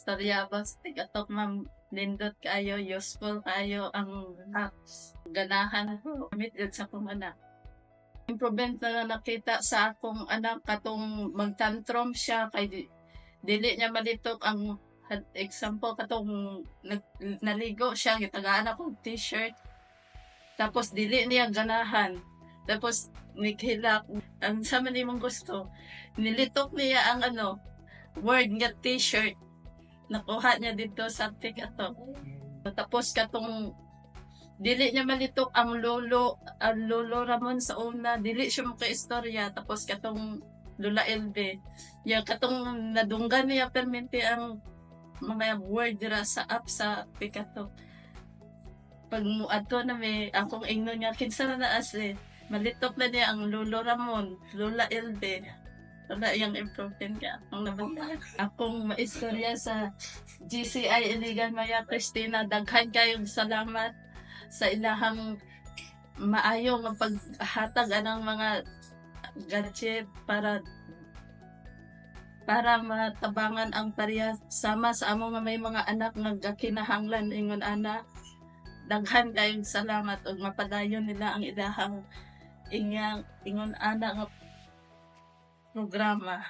istorya ba sa TikTok, ma'am, nindot kayo, useful kayo ang apps. Ganahan ko, gamit yun sa akong anak. Improvement na nakita sa akong anak katong magtantrum siya kay dili niya malitok ang example katong naligo siya gitagaan akong t-shirt tapos dili niya ganahan tapos nighilak ang sa man imong gusto nilitok niya ang word nga t-shirt nakuha niya dito sa TikTok tapos katong dili niya malitok ang lolo Ramon sa una dili siya maka-istorya tapos katong Lola Elbe ya katong nadunggan niya permente ang mga word dira sa app sa TikTok pag muadto na may akong ingnon nga kinsa na ase malitok na niya ang lolo Ramon Lola Elbe wala yung improvement ka ang nabata akong maistorya sa GCI Iligan Maya Cristina daghan kayong salamat sa ilahang maayong paghatag anang mga gadget para matabangan ang pareha sama sa amo nga may mga anak nga kinahanglan ingon ana daghan kayong salamat ug mapadayon nila ang ilahang ingon ana nga programa.